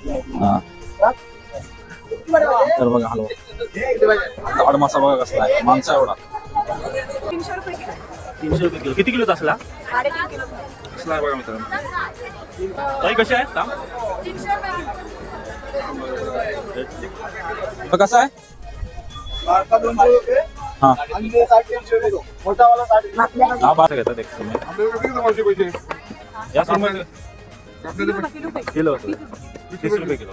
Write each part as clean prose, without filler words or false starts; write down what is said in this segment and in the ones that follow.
हा तर बघा हलवा ताड मासा बघा कसला आहे, माणसा एवढा 300 रुपये किलो. 300 रुपये किलो. किती किलोचा असला? 3.5 किलो. कसला आहे बघा मित्रांनो. ताई कशी आहे दाम? 300 रुपये. कसा आहे? बारका 200 रुपये. हाँ आणि 350 रुपये किलो. मोठा वाला 60. हा बात घेता देखो तुम्ही या समोर किलो 30 रुपये किलो.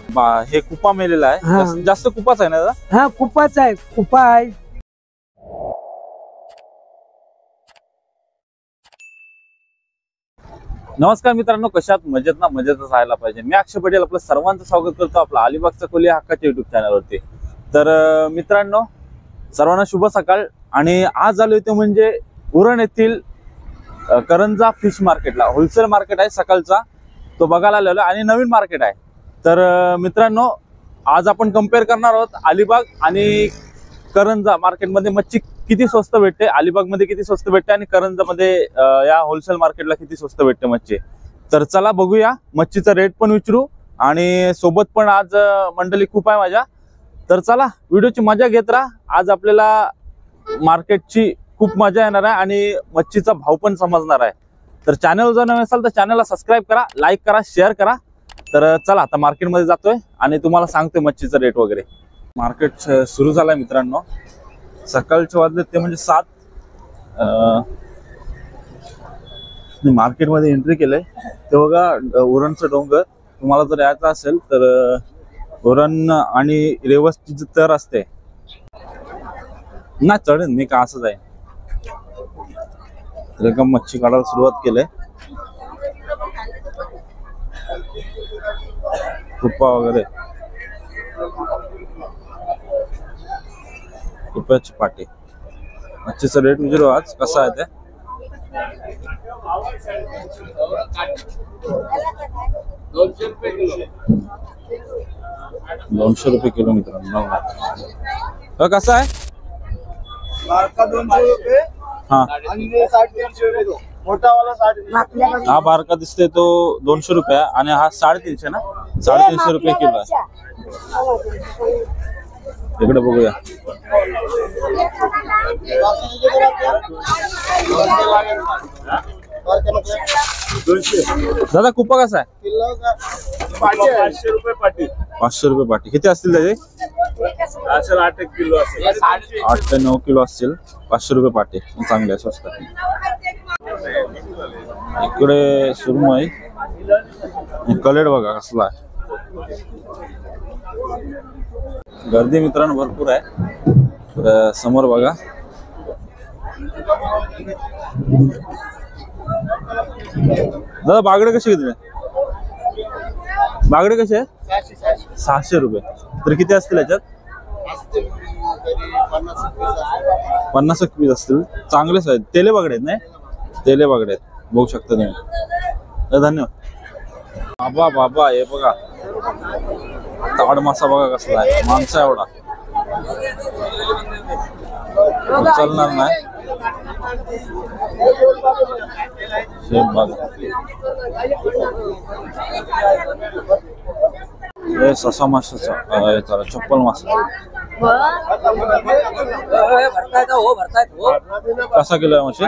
हे कुपा मेलेला आहे, जास्त कुपाच आहे ना दादा? हा कुपाच आहे, कुपा आहे. नमस्कार मित्रांनो, कशात मजेत ना? मजेतच राहायला पाहिजे. मी अक्षय पटेल आपलं सर्वांचं स्वागत करतो आपलं अलिबागचा कोली हक्काच्या युट्यूब चॅनलवरती. तर मित्रांनो सर्वांना शुभ सकाळ. आणि आज आलो ते म्हणजे उरण येथील करंजा फिश मार्केटला. होलसेल मार्केट आहे सकाळचा, तो बघायला आलेलो आणि नवीन मार्केट आहे. तर मित्रांनो आज आपण कम्पेअर करणार आहोत अलिबाग आणि करंजा मार्केटमध्ये मच्छी किती स्वस्त भेटते, अलिबागमध्ये किती स्वस्त भेटते आणि करंजामध्ये या होलसेल मार्केटला किती स्वस्त भेटते मच्छी. तर चला बघूया, मच्छीचा रेट पण विचारू आणि सोबत पण आज मंडळी खूप आहे माझ्या. तर चला व्हिडिओची मजा घेत राहा. आज आपल्याला मार्केटची खूप मजा येणार आहे आणि मच्छीचा भाव पण समजणार आहे. तर चॅनल जर नवीन असाल तर चॅनलला सबस्क्राईब करा, लाईक करा, शेअर करा. तर चला आता मार्केटमध्ये जातोय आणि तुम्हाला सांगतोय मच्छीचा रेट वगैरे. मार्केट सुरू झालाय मित्रांनो. सकाळचे वाजले ते म्हणजे 7. मार्केटमध्ये एंट्री केलंय ते बघा उरणचं डोंगर. तुम्हाला जर यायचं असेल तर उरण आणि रेवसची जी तर असते ना चढेन मी का असं जाईन. रकम मच्छी काढायला सुरुवात केलंय. कुप्पा वगैरे, कुप्याची पाटी. मच्छीचा रेट विचारू आज कसा आहे ते. $200 रुपये किलो मित्रांनो. कसा आहे? बारका 200 रुपये. हा आणि 350 रुपये किलो. मोठा वाला 60. हा बारका दिसते तो 200 रुपये आणि हा 350 ना, 350 रुपये किलो आहे. इकडे बघूया. दादा कुप्पा कसा आहे? 500 रुपये पाटी. 500 रुपये पाटी. किती असतील त्याचे? 8 किलो असेल. 8 ते 9 किलो असतील. 500 रुपये पाटी, चांगले आहे, स्वस्त. इकडे सुरमई कलेड बघा कसला आहे. गर्दी मित्रांनो भरपूर आहे. तर समोर बघा दादा बागडे कसे घेतले? बागडे कसे आहेत? 600 रुपये. तर किती असतील याच्यात? 50 पीस असतील. चांगलेच आहेत. तेले बागडे आहेत नाही? तेले बागडे आहेत, बघू शकता तुम्ही. धन्यवाद. बाबा बाबा हे बघा ताड मासा बघा कसला आहे, माणसा एवढा. उचलणार नाही. ससा माशाचा, चप्पल मासा कसा किलो आहे मासे?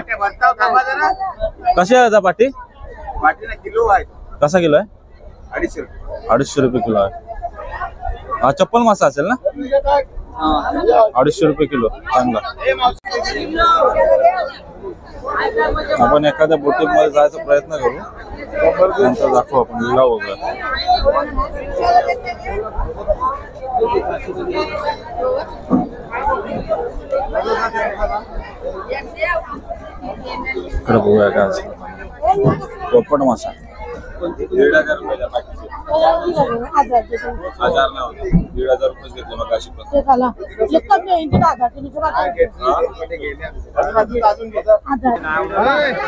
कशी आहे आता पाटी? किलो आहे. कसा किलो आहे? 250 रुपये किलो आहे. हा चप्पल मासा असेल ना? 250 रुपये किलो. चांगला. आपण एखाद्या बोटीत मध्ये जायचा प्रयत्न करू, नंतर दाखवू आपण लिला वगैरे. इकडे बघूया काय असेल. पोपट मासा 1,500 रुपयाला पाकिट. 1,500 रुपये घेतले मग अशी पण.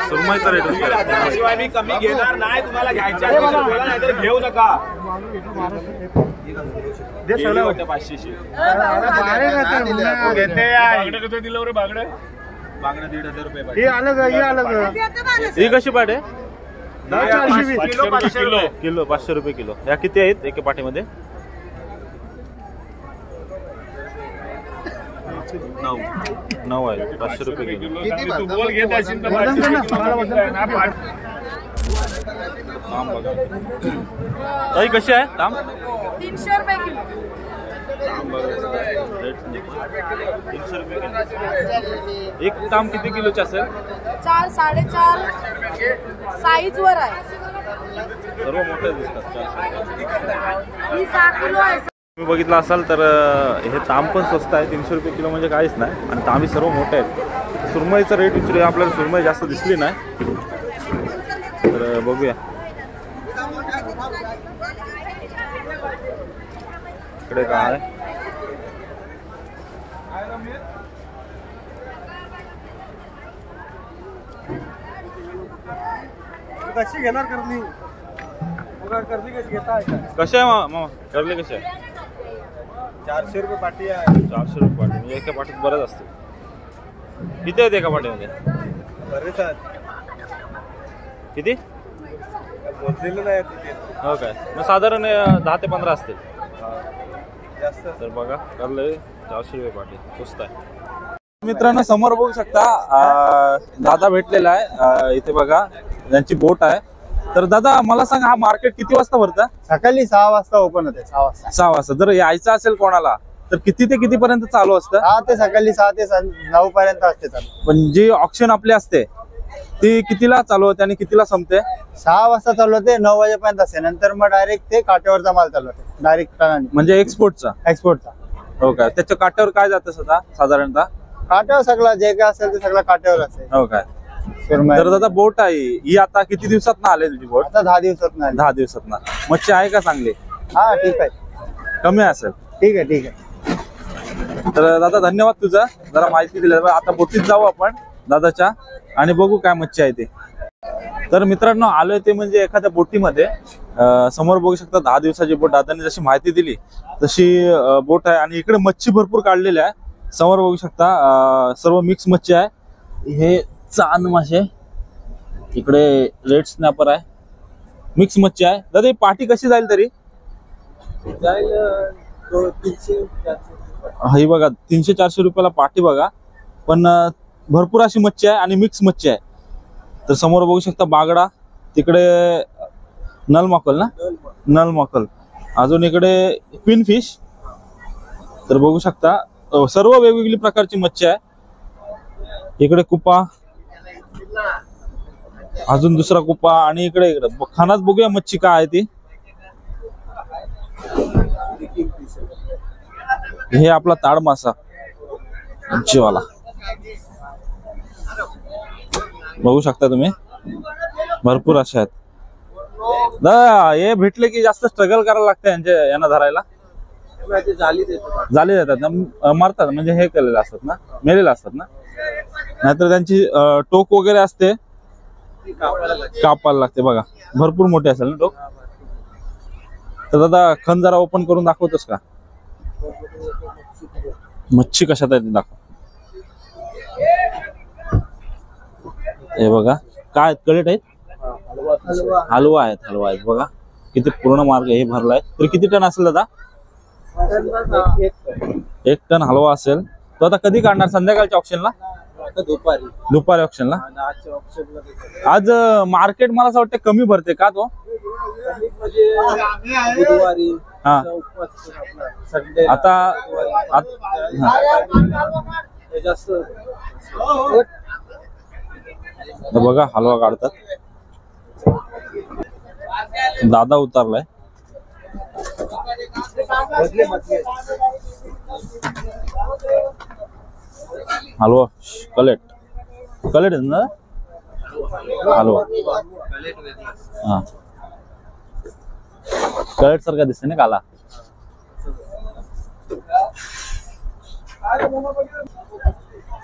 सुरमईचा रेट शिवाय मी कमी घेणार नाही. तुम्हाला घ्यायचं घेऊ नका. दे 500 घेते दिलं रे बागडे. बागडे 1,500 रुपये. ही कशी पाट आहे? किलो 500 रुपये किलो. या किती आहेत एका पाठीमध्ये? 9 आहे. 500 रुपये किलो. ताई कशी आहे ताम? 300 रुपये किलो. 300 रुपये किलो. एक ताम किती किलोचे असेल? 4, 4.5 साईज वर आहे. सर्व मोठे दिसतात. ही 6 किलो आहे. तुम्ही बघितलं असाल तर हे ताम पण स्वस्त आहे. 300 रुपये किलो म्हणजे काहीच नाही. आणि तांबी सर्व मोठे आहेत. सुरमईचा रेट विचारूया. आपल्याला सुरमई जास्त दिसली नाही तर बघूया. इकडे काय आहे? कशी घेणार करली कशी घेता कसे आहे मामा? करले कसे आहे? 400 रुपये पाटी आहे. 400 रुपये पाटी. म्हणजे एका पाटीत बरंच असते. किती आहेत एका पाटीमध्ये? बरेच आहेत. किती? मोजलेलं नाही तिथे. हो काय? मग साधारण 10 ते 15 असतील. जास्त. तर बघा करले 400 रुपये पाटी स्वस्त आहे. मित्रांनो समोर बघू शकता दादा भेटलेला आहे. इथे बघा त्यांची बोट आहे. तर दादा मला सांग, हा मार्केट किती वाजता भरतं? सकाळी 6 वाजता ओपन होते. 6 वाजता. 6 वाजता. जर यायचं असेल कोणाला तर किती ते किती पर्यंत चालू असतं? 6 ते सकाळी 6 ते 9 पर्यंत असते चालू. पण जी ऑक्शन आपली असते ती कितीला चालू होते आणि कितीला संपते? 6 वाजता चालू होते, 9 वाजेपर्यंत असते. नंतर मग डायरेक्ट ते काट्यावरचा माल चालू होते. डायरेक्ट म्हणजे एक्सपोर्टचा. एक्सपोर्टचा. हो काय? त्याच्या काट्यावर काय जातं सध्या साधारणतः? काट्यावर सगळं जे काय असेल ते सगळं काट्यावर असेल. हो काय? सुरमई. तर दादा बोट आहे ही आता किती दिवसात ना आले तुझी बोट? आता 10 दिवसात नाही. 10 दिवसात ना. मच्छी आहे का चांगली? हा ठीक आहे. कमी असेल? ठीक आहे ठीक आहे. तर दादा धन्यवाद तुझा जरा माहिती दिली. आता बोटीत जाऊ आपण दादाच्या आणि बघू काय मच्छी आहे ते. तर मित्रांनो आलोय ते म्हणजे एखाद्या बोटीमध्ये. समोर बघू शकता 10 दिवसाची बोट. दादाने जशी माहिती दिली तशी बोट आहे आणि इकडे मच्छी भरपूर काढलेली आहे. समोर बघू शकता सर्व मिक्स मच्छी आहे. हे चांद मासे, इकडे रेड स्नॅपर आहे, मिक्स मच्छी आहे. दादा ही पाटी कशी जाईल तरी? ही बघा 300-400 रुपयाला पाटी बघा. पण भरपूर अशी मच्छी आहे आणि मिक्स मच्छी आहे. तर समोर बघू शकता बागडा, तिकडे नल मॉकल ना, नल मॉकल, अजून इकडे क्वीन फिश. तर बघू शकता सर्व वेगवेगळी प्रकारची मच्छी आहे. इकडे कुपा, अजून दुसरा कुपा आणि इकडे खानात बघूया मच्छी काय आहे ती. हे आपला ताड मासा मच्छीवाला बघू शकता तुम्ही. भरपूर असे आहेत. हे भेटले की जास्त स्ट्रगल करायला लागतं यांना धरायला. जाली देतात ना, मारतात म्हणजे हे केलेले असतात ना, मेलेले असतात ना. नाहीतर त्यांची टोक वगैरे असते, कापायला लागते. बघा भरपूर मोठे असेल ना टोक. तर दादा खण जरा ओपन करून दाखवतोस का? मच्छी कशात आहे ते दाखव. हे बघा काय कलेट आहेत, हलवा आहेत. हलवा आहेत बघा किती पूर्ण मार्ग हे भरलाय. तर किती टन असेल दादा? 1 टन हलवा असेल. तो आता कधी काढणार? संध्याकाळच्या ऑप्शनला? दुपारी ऑप्शनला. आज मार्केट मला असं वाटतं कमी भरते का तो? हा आता बघा हलवा काढतात. दादा उतरलाय. हलवा कलेट आहे ना हलवा. हा कलेट सारखा दिसते ना काला.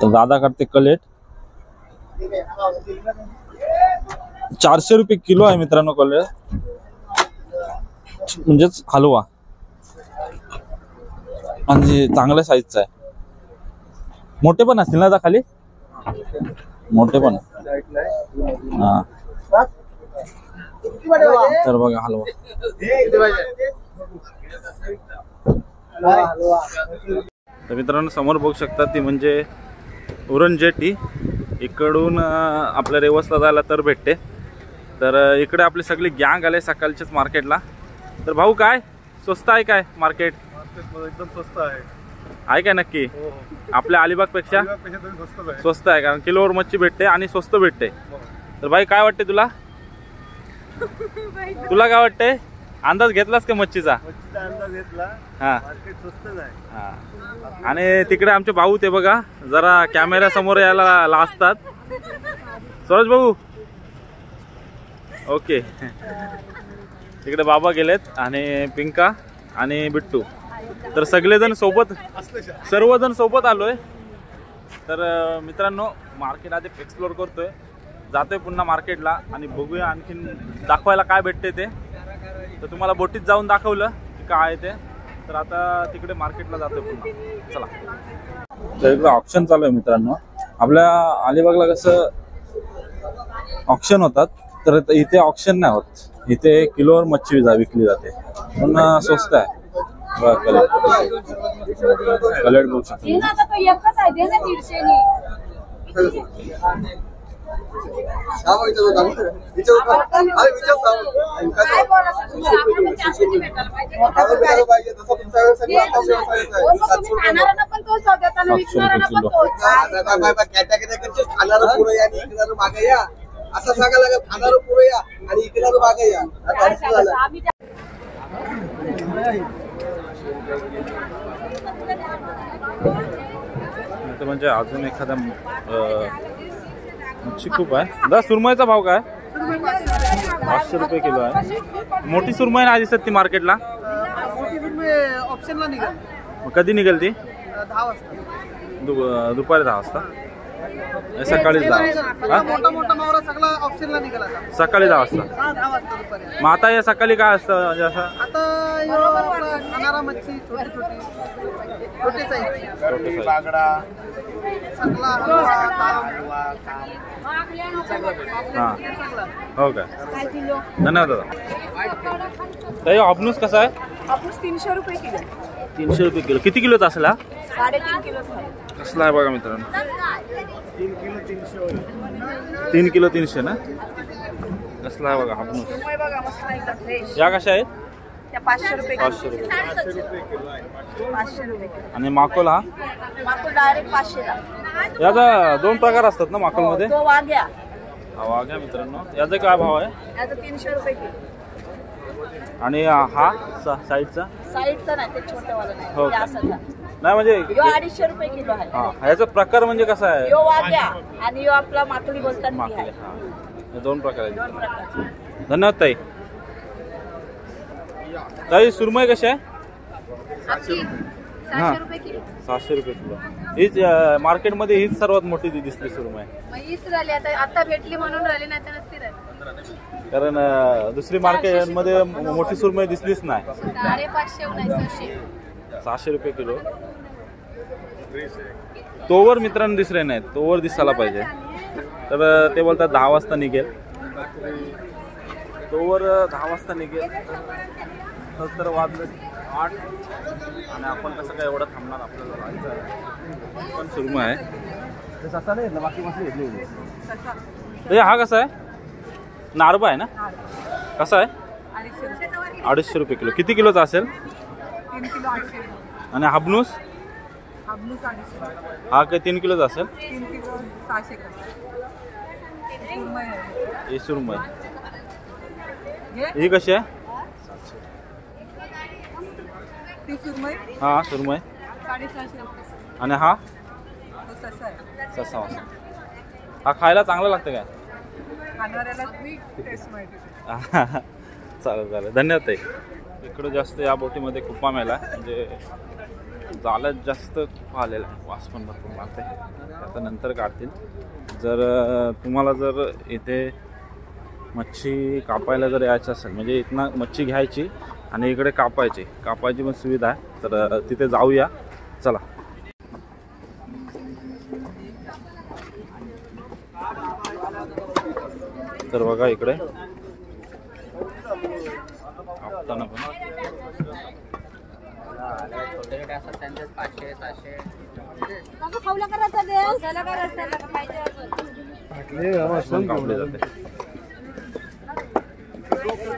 तर दादा करते कलेट. 400 रुपये किलो आहे मित्रांनो कलेट, म्हणजेच हलवा. आणि चांगल्या साईजचा आहे. मोठे पण असतील ना आता खाली? मोठे पण. हा तर बघा हलवा तर मित्रांनो समोर बघू शकता ती म्हणजे उरणजेटी इकडून आपल्या रेवसला जायला तर भेटते. तर इकडे आपली सगळी गँग आले सकाळच्याच मार्केटला. तर भाऊ काय स्वस्त आहे काय मार्केट? एकदम स्वस्त आहे काय नक्की? आपल्या अलिबागपेक्षा स्वस्त आहे कारण किलोवर मच्छी भेटते आणि स्वस्त भेटते. तर भाई काय वाटते तुला? तुला काय वाटते? अंदाज घेतलास का मच्छीचा? अंदाज घेतला. हा मार्केट स्वस्तच आहे. हा आणि तिकडे आमचे भाऊ ते बघा जरा कॅमेरा समोर यायला लाजतात. सूरज भाऊ ओके. तिकडे बाबा गेलेत आणि पिंका आणि बिट्टू. तर सगळेजण सोबत सर्वजण सोबत आलोय. तर मित्रांनो मार्केट आधी एक्सप्लोर करतोय जातोय पुन्हा मार्केटला आणि बघूया आणखीन दाखवायला काय भेटते ते. तर तुम्हाला बोटीत जाऊन दाखवलं की काय ते. तर आता तिकडे मार्केटला जातोय पुन्हा चला. तर इकडे ऑप्शन चालू आहे मित्रांनो. आपल्या अलिबागला कसं ऑप्शन होतात तर इथे ऑप्शन नाही होत. इथे किलोवर मच्छी विकली जाते पण स्वस्त आहे. कलर बघू शकतो. असं सांगा लागेल खाणार पुरं या आणि इकणार मागे या. म्हणजे अजून एखादा मच्छी खूप आहे. दादा सुरमईचा भाव काय? 500 रुपये किलो आहे. मोठी सुरमई नाही दिसत ती मार्केटला. ऑप्शनला निघाल. कधी निघेल ती? 10 वाजता. दुपारी 10 वाजता. सकाळी 10 वाजता. मोठा मोठा मावरा सगळा ऑप्शनला निघाला. सकाळी 10 वाजता. 10 वाजता दुपारी. मग आता या सकाळी काय असतं म्हणजे असं? आता खाणारा मच्छी छोटी छोटी छोटे साईज बागडा सगळा हां हो काय. धन्यवाद दादा. ताई हापूस कसा आहे? हापूस 300 रुपये किलो. 300 रुपये किलो. किती किलोचा असेल हा? 3.5 किलो. कसला आहे बघा मित्रांनो. 3 किलो 300. 3 किलो 300 ना. कसला आहे बघा हापूस. बघा मस्त एकदम फ्रेश. या कशा आहेत? त्या 500 रुपये. 500 रुपये. 500 रुपये. आणि माकोल हा? माकोल डायरेक्ट 500 ला. याचा 2 प्रकार असतात ना माकोल मध्ये? तो वाघ्या. हा वाघ्या मित्रांनो. याचा काय भाव आहे? याचा 300 रुपये किलो. आणि हा साईडचा? साईडचा नाही ते छोटंवाला नाही. हो ते का? असाच आहे. नाही म्हणजे यो 250 रुपये किलो आहे. हा याचा प्रकार म्हणजे कसा आहे? यो वाघ्या आणि यो आपला माकली बोलतात ती माकली. आहे. हा हे 2 प्रकार आहेत. 2 प्रकार. धन्यवाद ताई. ताई सुरमई कशी आहे? आपली हा 700 रुपये किलो. 700 रुपये किलो. हीच मार्केटमध्ये हीच सर्वात मोठी दिसली सुरमई. मग हीच राहिली आता भेटली म्हणून राहिली नाही तर नसती राहिली. कारण दुसरी मार्केटमध्ये मोठी सुरमई दिसलीच नाही. 550 नाही 600. 600 रुपये किलो. तोवर मित्रांनो दिसले नाहीत. तोवर दिसायला पाहिजे. तर ते बोलतात 10 वाजता निघेल. तोवर 10 वाजता निघेल. तर वाजले 8 आणि आपण कसं काय एवढं थांबणार. आपल्याला जायचं आहे. पण सुरमई आहे. ते हा कसा आहे? नारबा आहे ना. कसा आहे? 250 रुपये किलो. किती किलोचा असेल? 3 किलो 800. आणि हाबनूस? हाबनूस 250. हा काय 3 किलोचा असेल? 3 किलो 600 ग्राम. ही सुरमई. ही कशी आहे? ती सुरमई हा सुरमई 750 रुपये. आणि हा तो ससा आहे. ससा वासा. हा खायला चांगला लागतं काय? खाणाऱ्याला टेस्ट माहिती. चालेल चालेल. धन्यवाद ताई. इकडं जास्त या बोटीमध्ये कुप्पा मेला म्हणजे जाळ्यात जास्त कुप्पा आलेला आहे. वास पण भरपूर मारते. आता नंतर काढतील. जर तुम्हाला जर इथे मच्छी कापायला जर यायचं असेल म्हणजे इथनं मच्छी घ्यायची आणि इकडे कापायची पण सुविधा आहे. तर तिथे जाऊया चला. तर बघा इकडे ताना पण कापले जाते.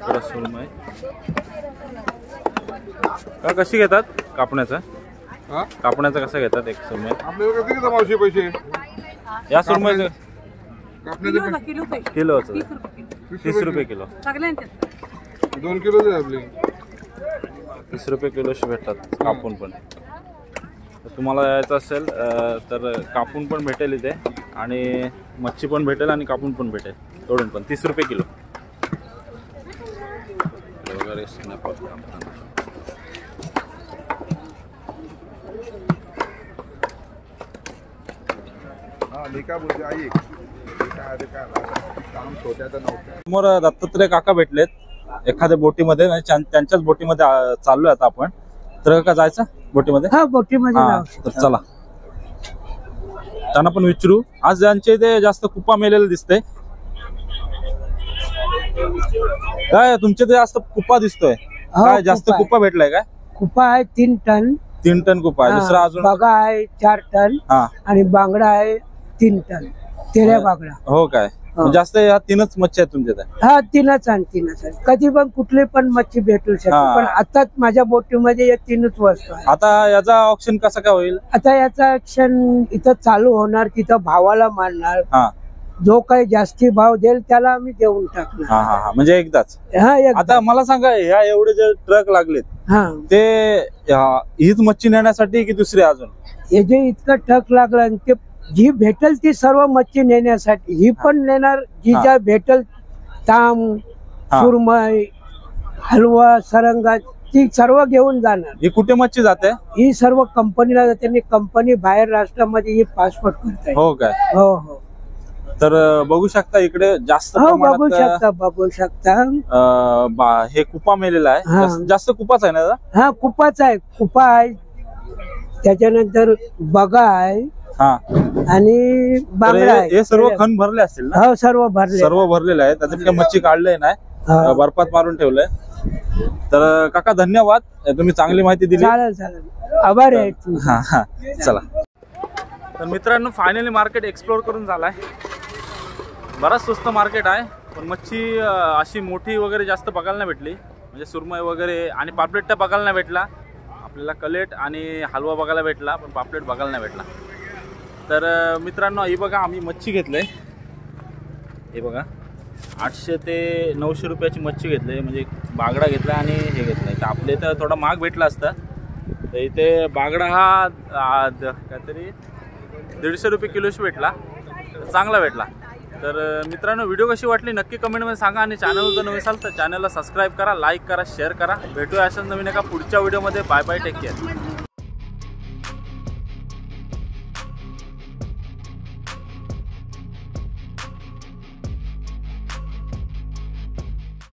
थोडं सुरमई का कशी घेतात कापण्याचं? कापण्याचं कसं घेतात एक सुरमई? आपल्याला किती घेतात मावशी पैसे? या सुरमईचं कापण्याचे किलोचं 30 रुपये किलो. 2 किलो दे आपले. 30 रुपये किलोशी भेटतात कापून पण. तर तुम्हाला यायचं असेल तर कापून पण भेटेल इथे आणि मच्छी पण भेटेल आणि कापून पण भेटेल तोडून पण 30 रुपये किलो वगैरे. समोर दत्तात्रय काका भेटलेत एखाद्या बोटीमध्ये, त्यांच्याच बोटीमध्ये चाललोय आता आपण. तर का जायचं बोटीमध्ये? हा बोटीमध्ये हा, तर चला त्यांना पण विचारू. आज ज्यांचे ते जास्त कुपा मेलेलं दिसतंय. काय तुमचे ते जास्त कुपा दिसतोय? काय जास्त कुपा आहे. कुपा भेटलाय काय? कुपा आहे 3 टन. 3 टन कुपा आहे. दुसरा अजून बगा आहे 4 टन हा आणि बांगडा आहे 3 टन. तेऱ्या बांगडा. हो काय? जास्त या 3च मच्छी आहेत तुमच्या त्या? हा 3च आहे. कधी पण कुठली पण मच्छी भेटू शकते. हा. पण आताच माझ्या बोटीमध्ये या 3च वस्तू आहे. आता याचा ऑप्शन कसा काय होईल? आता याचा ऍक्शन इथं चालू होणार. तिथं भावाला मारणार. हा जो काही जास्ती भाव देईल त्याला आम्ही देऊन टाकणार. हा हा म्हणजे एकदाच. हा आता मला सांगा, ह्या एवढे जे ट्रक लागलेत हा ते हीच मच्छी नेण्यासाठी की दुसरी अजून? हे जे इतकं टक लागलं आणि ते जी भेटल ती सर्व मच्छी नेण्यासाठी. ही पण नेणार जी ज्या भेटल. ताम, हा. सुरमई, हलवा, सरंगा ती सर्व घेऊन जाणार. ही कुठे मच्छी जाते? ही सर्व कंपनीला जाते. कंपनी बाहेर राष्ट्रामध्ये ही पासपोर्ट करताय. हो काय? हो हो तर बघू शकता इकडे जास्त हो बघू प्रमाणात बघू शकता. हे कुपा मेलेला आहे. हा. जास्त कुपाच आहे ना दादा? हा कुपाच आहे. कुपा आहे, त्याच्यानंतर बगा आहे हा. आणि तर बांगडा आहे. हे सर्व खण भरले असतील ना? हो सर्व भरले. सर्व भरलेले आहे. त्याच्यात काही मच्छी काढले नाही. हा. बर्फात मारून ठेवलंय. तर काका धन्यवाद, तुम्ही चांगली माहिती दिली. चालेल चालेल. आभार आहे तुमचे. हा हा चला. तर मित्रांनो फायनली मार्केट एक्सप्लोर करून झालाय. बराच स्वस्त मार्केट आहे पण मच्छी अशी मोठी वगैरे जास्त बघायला नाही भेटली. म्हणजे सुरमई वगैरे आणि पापलेट तर बघायला नाही भेटला आपल्याला. कलेट आणि हलवा बघायला भेटला पण पापलेट बघायला नाही भेटला. तर मित्रांनो ही बघा आम्ही मच्छी घेतलंय. हे बघा 800 ते 900 रुपयाची मच्छी घेतली. म्हणजे बागडा घेतला आणि हे घेतलंय. तर आपल्या इथं थोडा महाग भेटला असता. तर इथे बागडा हा काहीतरी 150 रुपये किलोशी भेटला. चांगला भेटला. तर मित्रांनो व्हिडिओ कशी वाटली नक्की कमेंटमध्ये सांगा. आणि चॅनल जर नवीन असाल तर चॅनलला सबस्क्राईब करा, लाईक करा, शेअर करा. भेटूया अशाच नवीन एका पुढच्या व्हिडिओमध्ये. Bye bye, take care.